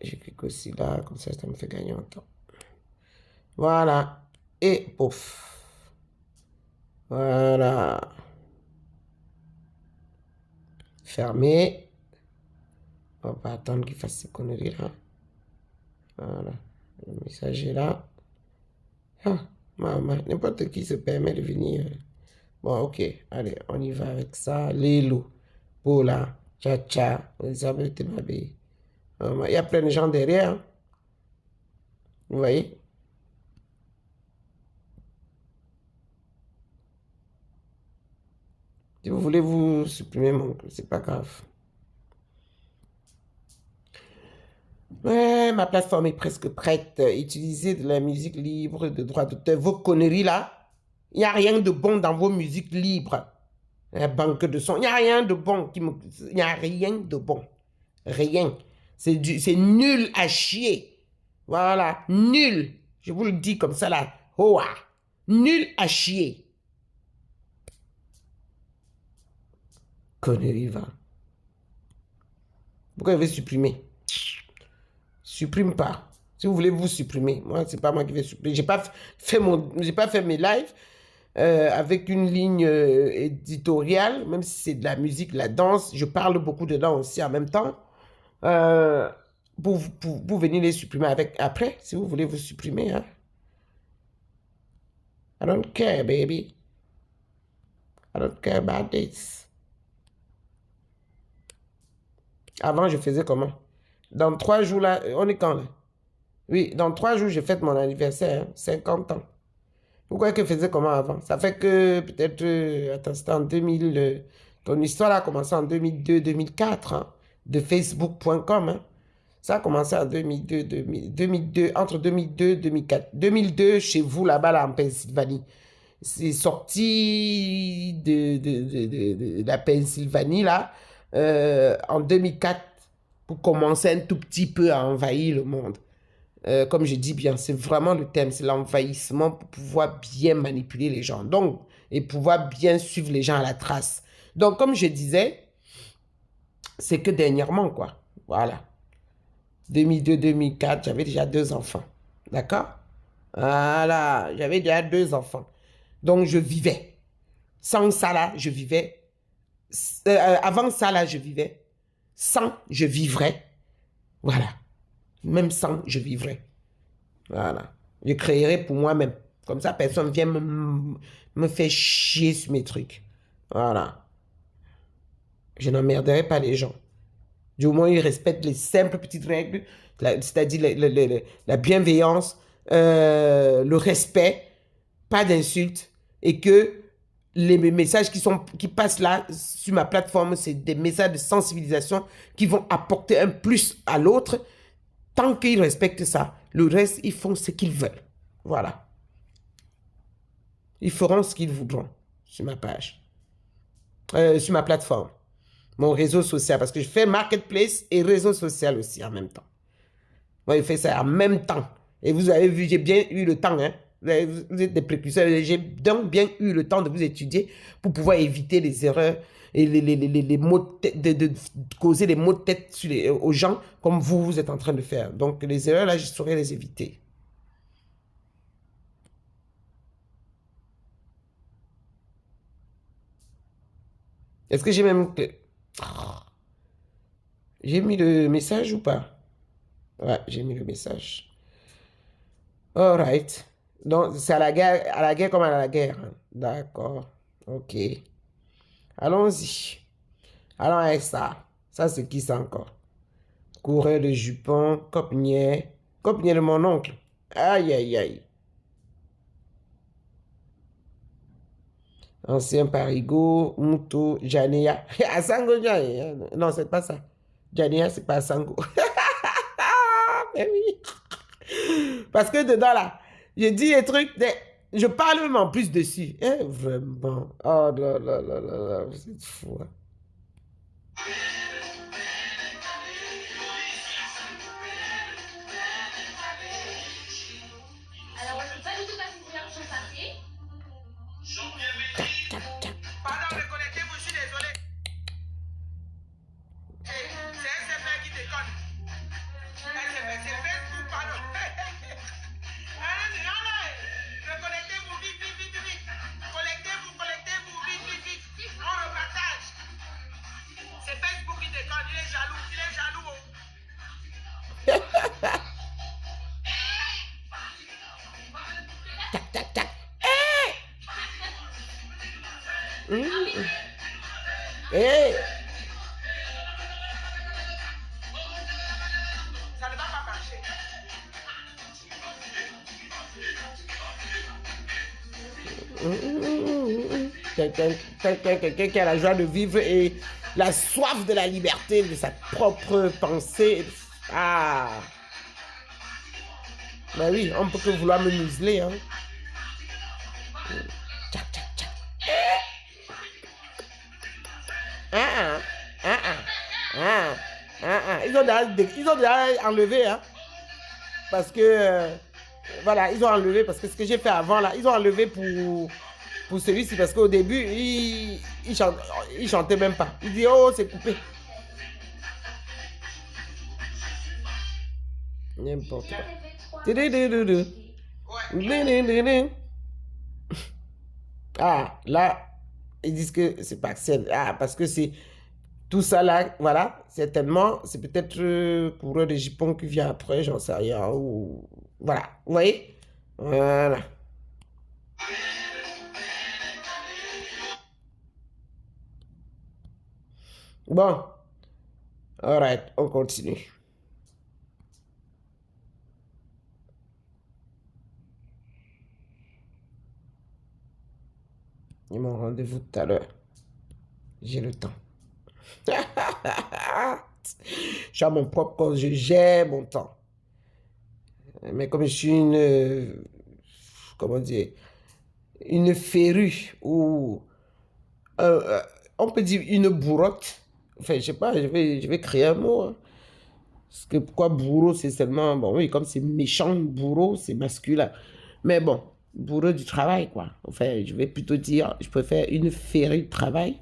je clique aussi là, comme ça me fait gagner un temps. Voilà. Et pouf. Voilà. Fermé. On va attendre qu'il fasse ces conneries là. Voilà. Le message est là. Ah, maman, n'importe qui se permet de venir. Bon, ok. Allez, on y va avec ça. Lilo. Pola. Tcha-tcha. Elisabeth Mabé. Il y a plein de gens derrière. Hein. Vous voyez? Si vous voulez vous supprimer mon... C'est pas grave. Ouais, ma plateforme est presque prête. Utilisez de la musique libre, de droit d'auteur. Vos conneries là, il n'y a rien de bon dans vos musiques libres. La banque de son, il n'y a rien de bon. Il n'y a rien de bon. Rien. C'est nul à chier. Voilà, nul. Je vous le dis comme ça là. Hoa. Nul à chier. Connerie, va. Pourquoi il veut supprimer? Supprime pas. Si vous voulez vous supprimer, moi, c'est pas moi qui vais supprimer. J'ai pas fait mes lives avec une ligne éditoriale, même si c'est de la musique, de la danse. Je parle beaucoup dedans aussi en même temps. Pour venir les supprimer après, si vous voulez vous supprimer. Hein. I don't care, baby. I don't care about this. Avant, je faisais comment? Dans 3 jours, là, on est quand, là? Oui, dans 3 jours, je fête mon anniversaire, hein, 50 ans. Pourquoi que je faisais comment avant? Ça fait que peut-être, attends, c'était en 2000, ton histoire a commencé en 2002-2004, hein, de Facebook.com. Hein. Ça a commencé en 2002, entre 2002 et 2004. 2002, chez vous, là-bas, là, en Pennsylvanie. C'est sorti de la Pennsylvanie, là, en 2004, pour commencer un tout petit peu à envahir le monde. Comme je dis bien, c'est vraiment le thème, c'est l'envahissement pour pouvoir bien manipuler les gens. Donc, et pouvoir bien suivre les gens à la trace. Donc, comme je disais, c'est que dernièrement, quoi. Voilà. 2002-2004, j'avais déjà 2 enfants. D'accord? Voilà, j'avais déjà 2 enfants. Donc, je vivais. Sans ça, là, je vivais. Avant ça, là, je vivais. Sans, je vivrais. Voilà. Même sans, je vivrais. Voilà. Je créerai pour moi-même. Comme ça, personne vient me faire chier sur mes trucs. Voilà. Je n'emmerderai pas les gens. Du moins, ils respectent les simples petites règles, c'est-à-dire la bienveillance, le respect, pas d'insultes, et que les messages qui passent là sur ma plateforme, c'est des messages de sensibilisation qui vont apporter un plus à l'autre. Tant qu'ils respectent ça, le reste, ils font ce qu'ils veulent. Voilà. Ils feront ce qu'ils voudront sur ma page, sur ma plateforme, mon réseau social, parce que je fais marketplace et réseau social aussi en même temps. Moi, je fais ça en même temps. Et vous avez vu, j'ai bien eu le temps, hein. Vous êtes des précurseurs. J'ai donc bien eu le temps de vous étudier pour pouvoir éviter les erreurs et les maux de tête, de causer des maux de tête aux gens comme vous êtes en train de faire. Donc, les erreurs, là, je saurais les éviter. Est-ce que j'ai même... J'ai mis le message ou pas? Ouais, j'ai mis le message. All right. Donc, c'est à la guerre comme à la guerre. Hein. D'accord. Ok. Allons-y. Allons avec ça. Ça, c'est qui ça encore? Coureur de jupon, Copnier. Copnier de mon oncle. Aïe, aïe, aïe. Ancien Parigo, Mouto, Janea. Asango, Janea. Non, c'est pas ça. Janea, c'est pas Asango. Mais oui. Parce que dedans, là, je dis des trucs, je parle même en plus dessus. Hein, vraiment. Oh là là là là là, vous êtes fou. Hein. Alors, je ne sais pas du tout passer sur papier. Pardon, reconnectez-vous, je suis désolé. C'est SFR qui déconne. SFR, c'est Facebook, pardon. Reconnectez-vous, vite, vite, vite, vite. Connectez-vous, vite, vite, vite. On repartage. C'est Facebook qui déconne, il est jaloux, oh. Tac, tac, tac. Hey. Ça ne va pas marcher. Quelqu'un qui a la joie de vivre et la soif de la liberté, de sa propre pensée. Ah. Ben oui, on peut que vouloir me museler. Hein. Tchac, tchac, tchac. Ah, ah, ah, ah, ah, ah, ils ont déjà enlevé, hein, parce que, voilà, ils ont enlevé, parce que ce que j'ai fait avant, là, ils ont enlevé pour celui-ci, parce qu'au début, il chantait même pas. Il dit, oh, c'est coupé. N'importe quoi. Tududududou. Tududududou. Ah, là, ils disent que c'est pas Axel. Ah, parce que c'est tout ça là, voilà, certainement, c'est peut-être coureur de Jipon qui vient après, j'en sais rien. Ou... Voilà, vous voyez? Voilà. Bon, alright, on continue. Ils m'ont rendez-vous tout à l'heure. J'ai le temps. Je suis à mon propre compte, je gère mon temps. Mais comme je suis comment dire, une férue ou, on peut dire une bourrotte. Enfin, je sais pas, je vais créer un mot. Hein. Parce que pourquoi bourreau, c'est seulement, bon oui, comme c'est méchant, bourreau, c'est masculin. Mais bon, bourreau du travail, quoi. Enfin, je vais plutôt dire, je préfère une férue de travail.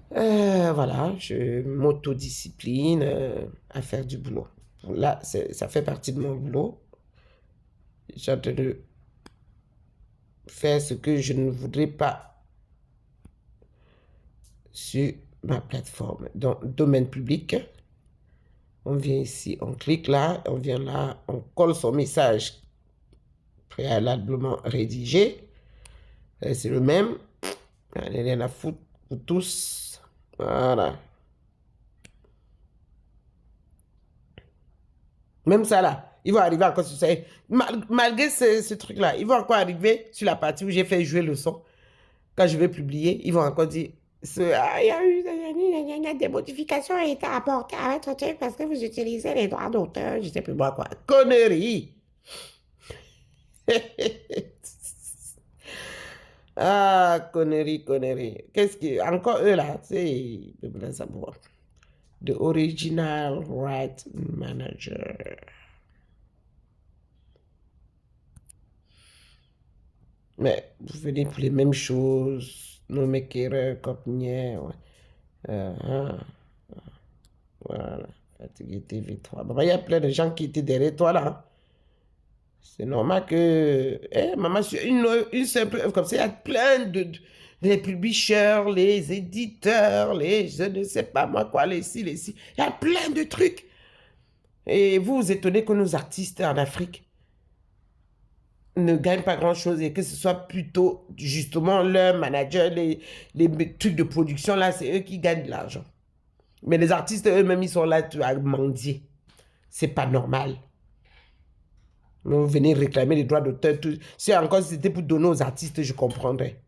Voilà, je m'autodiscipline à faire du boulot. Là, ça fait partie de mon boulot. J'ai hâte de faire ce que je ne voudrais pas sur ma plateforme. Donc, domaine public. On vient ici, on clique là, on vient là, on colle son message préalablement rédigé. C'est le même. Allez, rien à foutre pour tous. Voilà. Même ça là, ils vont arriver encore sur ça. Malgré ce truc-là, ils vont encore arriver sur la partie où j'ai fait jouer le son. Quand je vais publier, ils vont encore dire il y a eu des modifications ont été apportées à votre truc parce que vous utilisez les droits d'auteur, je sais plus moi quoi. Connerie! Ah, connerie, connerie. Qu'est-ce que. Encore eux là, c'est. The Original Right Manager. Mais vous venez pour les mêmes choses. No maker, contenu. Voilà. Fatigué TV3. Bah, il y a plein de gens qui étaient derrière toi là. C'est normal que. Maman, sur une simple œuvre comme ça, il y a plein les publishers, les éditeurs, les je ne sais pas moi quoi, les ci, les ci. Il y a plein de trucs. Et vous vous étonnez que nos artistes en Afrique ne gagnent pas grand-chose et que ce soit plutôt justement leur manager, les trucs de production là, c'est eux qui gagnent de l'argent. Mais les artistes eux-mêmes, ils sont là à mendier. C'est pas normal. Vous venez réclamer les droits d'auteur. Si encore c'était pour donner aux artistes, je comprendrais.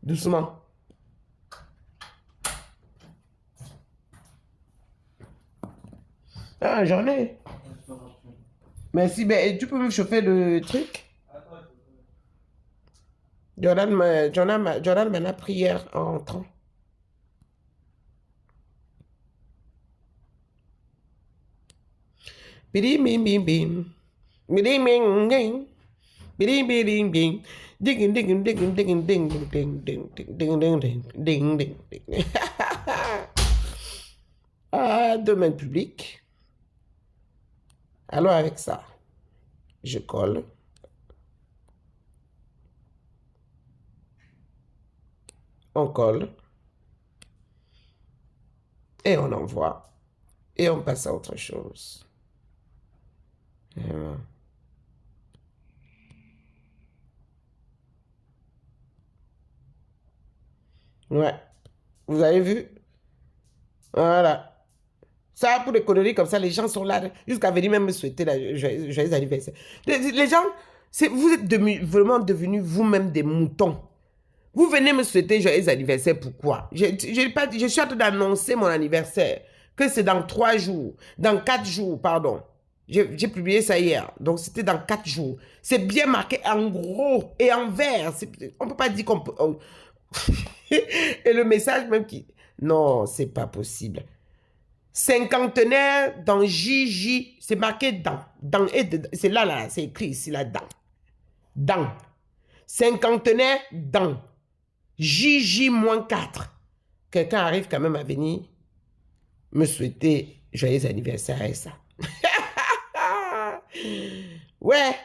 Doucement. Ah, j'en ai. Merci, mais tu peux me chauffer le truc? Jordan m'en a pris hier en rentrant. Bidim bim bim bim. Bidim bim bim. Bidim bidim bim. Ding ding ding ding ding ding ding ding ding ding ding ding ding. Ah, domaine public. Alors avec ça, je colle. On colle. Et on envoie. Et on passe à autre chose. Voilà. Ouais. Vous avez vu? Voilà. Ça, pour des conneries comme ça, les gens sont là jusqu'à venir même me souhaiter joyeux anniversaire. Les gens, vous êtes vraiment devenus vous-même des moutons. Vous venez me souhaiter joyeux anniversaire, pourquoi? Je suis en train d'annoncer mon anniversaire, que c'est dans 3 jours, dans 4 jours, pardon. J'ai publié ça hier, donc c'était dans 4 jours. C'est bien marqué en gros et en vert. On ne peut pas dire qu'on peut... Et le message même qui... Non, c'est pas possible. Cinquantenaire dans JJ, c'est marqué dans. C'est là, c'est écrit ici, là, dans. Dans. Cinquantenaire dans. JJ-4. Quelqu'un arrive quand même à venir me souhaiter joyeux anniversaire et ça. Ouais.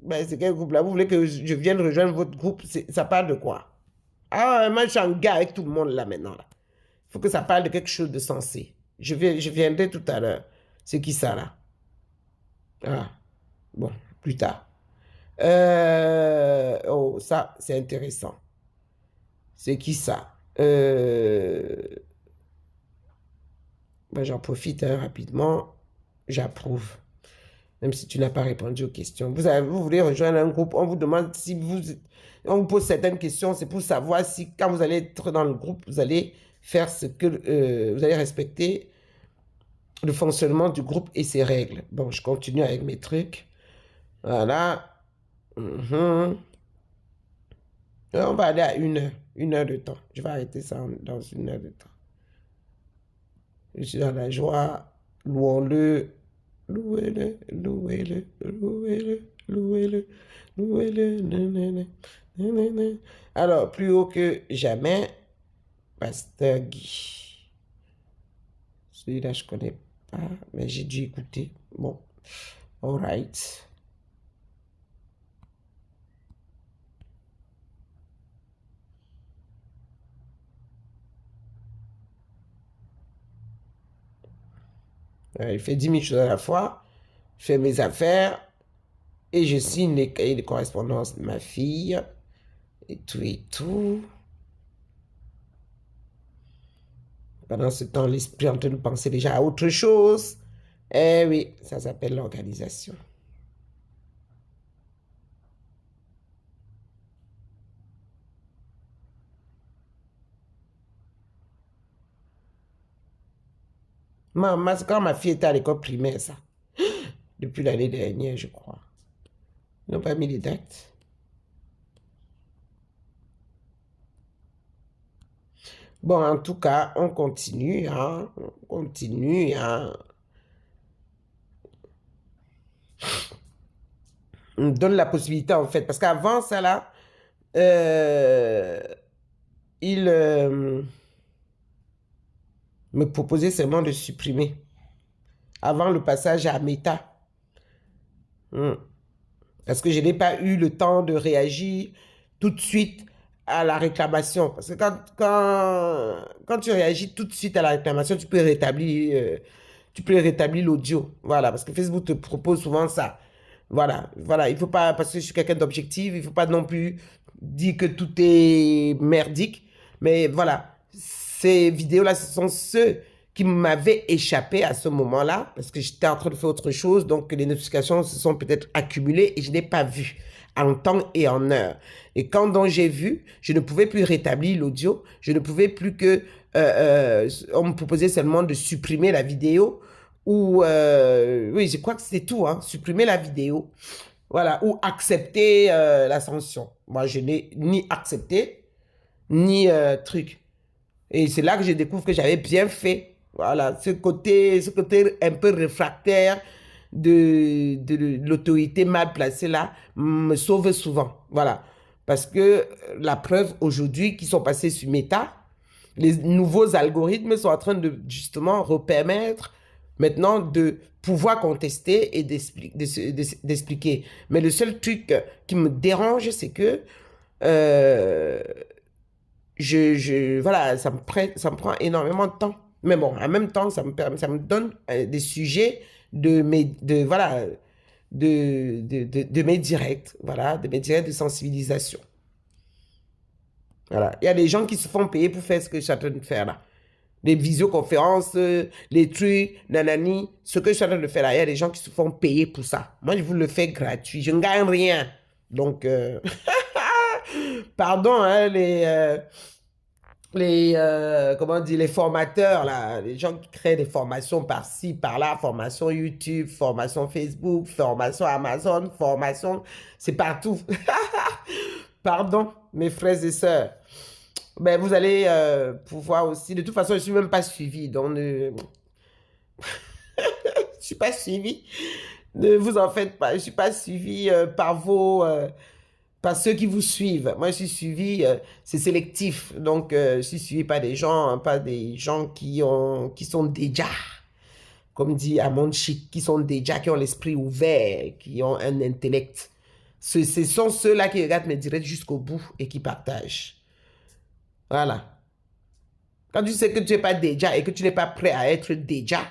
Ben, c'est quel groupe là? Vous voulez que je vienne rejoindre votre groupe? Ça parle de quoi? Ah, moi, je suis en gars avec tout le monde là maintenant. Là. Il faut que ça parle de quelque chose de sensé. Je viendrai tout à l'heure. C'est qui ça là? Ah, bon, plus tard. Oh, ça, c'est intéressant. C'est qui ça? Ben, j'en profite rapidement. J'approuve. Même si tu n'as pas répondu aux questions. Vous voulez rejoindre un groupe, on vous demande si on vous pose certaines questions, c'est pour savoir si quand vous allez être dans le groupe, vous allez faire ce que, vous allez respecter le fonctionnement du groupe et ses règles. Bon, je continue avec mes trucs. Voilà. On va aller à une heure de temps. Je vais arrêter ça dans une heure de temps. Je suis dans la joie. Louons-le. Louez-le, louez-le, louez-le, louez-le, louez-le. Alors, plus haut que jamais, Pasteur Guy. Celui-là, je ne connais pas, mais j'ai dû écouter. Bon, all right. Il fait 10 000 choses à la fois, je fais mes affaires et je signe les cahiers de correspondance de ma fille et tout et tout. Pendant ce temps, l'esprit est en train de penser déjà à autre chose. Eh oui, ça s'appelle l'organisation. C'est quand ma fille était à l'école primaire, ça. Depuis l'année dernière, je crois. Ils n'ont pas mis les dates. Bon, en tout cas, on continue, hein. On continue, hein. On donne la possibilité, en fait. Parce qu'avant ça, là, il me proposait seulement de supprimer. Avant le passage à Meta. Parce que je n'ai pas eu le temps de réagir tout de suite à la réclamation. Parce que quand tu réagis tout de suite à la réclamation, tu peux rétablir l'audio. Voilà, parce que Facebook te propose souvent ça. Voilà, il ne faut pas, parce que je suis quelqu'un d'objectif, il ne faut pas non plus dire que tout est merdique. Mais voilà, ces vidéos-là, ce sont ceux qui m'avaient échappé à ce moment-là, parce que j'étais en train de faire autre chose, donc les notifications se sont peut-être accumulées et je n'ai pas vu en temps et en heure. Et quand donc j'ai vu, je ne pouvais plus rétablir l'audio, je ne pouvais plus que... on me proposait seulement de supprimer la vidéo, ou... oui, je crois que c'était tout, hein, supprimer la vidéo, voilà, ou accepter la sanction. Moi, je n'ai ni accepté, ni truc. Et c'est là que je découvre que j'avais bien fait. Voilà, ce côté un peu réfractaire de l'autorité mal placée là me sauve souvent. Voilà. Parce que la preuve aujourd'hui qui sont passés sur Meta, les nouveaux algorithmes sont en train de justement repermettre maintenant de pouvoir contester et d'expliquer. Mais le seul truc qui me dérange, c'est que voilà, ça me prend énormément de temps. Mais bon, en même temps, ça me donne des sujets de mes directs, voilà, de mes directs de sensibilisation. Voilà. Il y a des gens qui se font payer pour faire ce que je suis en train de faire là. Les visioconférences, les trucs, nanani, ce que je suis en train de faire là, il y a des gens qui se font payer pour ça. Moi, je vous le fais gratuit, je ne gagne rien. Donc, pardon, hein, comment dire, les formateurs, là, les gens qui créent des formations par-ci, par-là, formation YouTube, formation Facebook, formation Amazon, formation, c'est partout. Pardon, mes frères et sœurs. Ben, vous allez pouvoir aussi... De toute façon, je ne suis même pas suivie. Donc, je ne suis pas suivie. Ne vous en faites pas. Je ne suis pas suivie par ceux qui vous suivent. Moi, je suis suivie, c'est sélectif. Donc, je suis suivie par des gens, hein, pas des gens qui sont déjà, comme dit Amon Chic, qui ont l'esprit ouvert, qui ont un intellect. Ce sont ceux-là qui regardent mes directs jusqu'au bout et qui partagent. Voilà. Quand tu sais que tu n'es pas déjà et que tu n'es pas prêt à être déjà,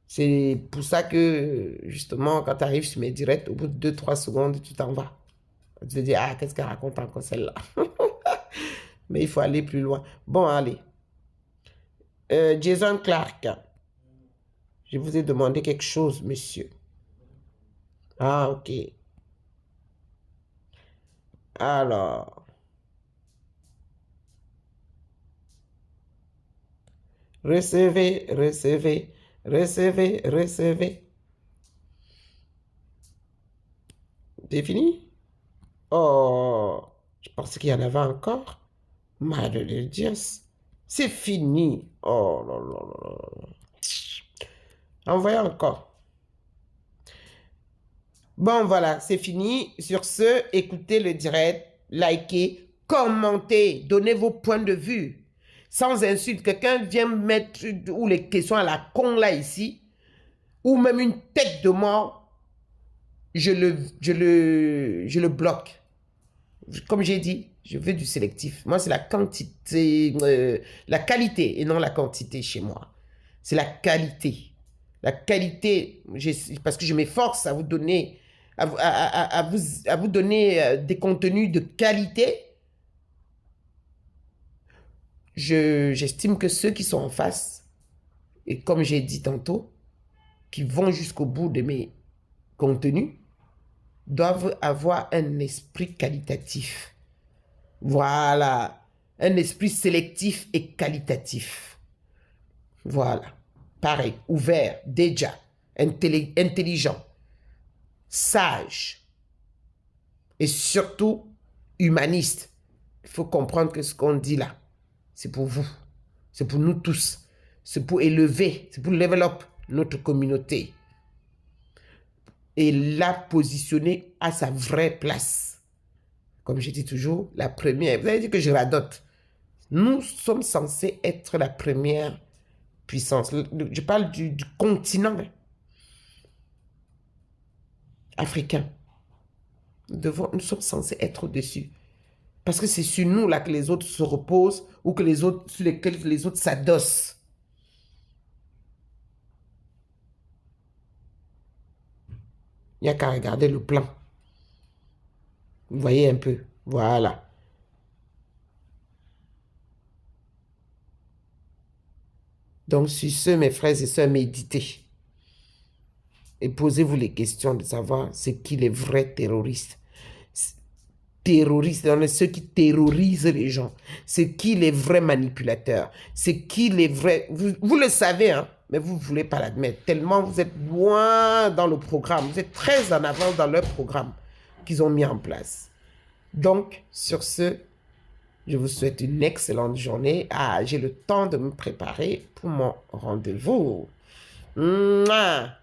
c'est pour ça que, justement, quand tu arrives sur mes directs, au bout de 2-3 secondes, tu t'en vas. Tu te dis, ah, qu'est-ce qu'elle raconte encore celle-là? Mais il faut aller plus loin. Bon, allez. Jason Clark, je vous ai demandé quelque chose, monsieur. Ah, ok. Alors, recevez, recevez, recevez, recevez. C'est fini? Oh, je pensais qu'il y en avait encore. Madre de Dieu. C'est fini. Oh là là là là. Envoyez encore. Bon, voilà, c'est fini. Sur ce, écoutez le direct, likez, commentez, donnez vos points de vue. Sans insulte, quelqu'un vient mettre ou les questions à la con là ici, ou même une tête de mort, je le bloque. Comme j'ai dit, je veux du sélectif. Moi, c'est la quantité, la qualité et non la quantité chez moi. C'est la qualité. La qualité, parce que je m'efforce à vous donner, à vous donner des contenus de qualité. J'estime que ceux qui sont en face, et comme j'ai dit tantôt, qui vont jusqu'au bout de mes contenus, doivent avoir un esprit qualitatif. Voilà. Un esprit sélectif et qualitatif. Voilà. Pareil, ouvert, déjà, intelligent, sage et surtout humaniste. Il faut comprendre que ce qu'on dit là, c'est pour vous. C'est pour nous tous. C'est pour élever, c'est pour level up notre communauté. Et la positionner à sa vraie place. Comme je dis toujours, la première. Vous avez dit que je radote. Nous sommes censés être la première puissance. Je parle du continent africain. Nous sommes censés être au-dessus. Parce que c'est sur nous là que les autres se reposent ou que sur lesquels les autres s'adossent. Il n'y a qu'à regarder le plan. Vous voyez un peu. Voilà. Donc, sur ce, mes frères et sœurs, méditez. Et posez-vous les questions de savoir c'est qui les vrais terroristes. Terroristes, ceux qui terrorisent les gens. C'est qui les vrais manipulateurs. C'est qui les vrais... Vous le savez, hein, mais vous ne voulez pas l'admettre. Tellement vous êtes loin dans le programme. Vous êtes très en avance dans leur programme qu'ils ont mis en place. Donc, sur ce, je vous souhaite une excellente journée. Ah, j'ai le temps de me préparer pour mon rendez-vous. Mouah.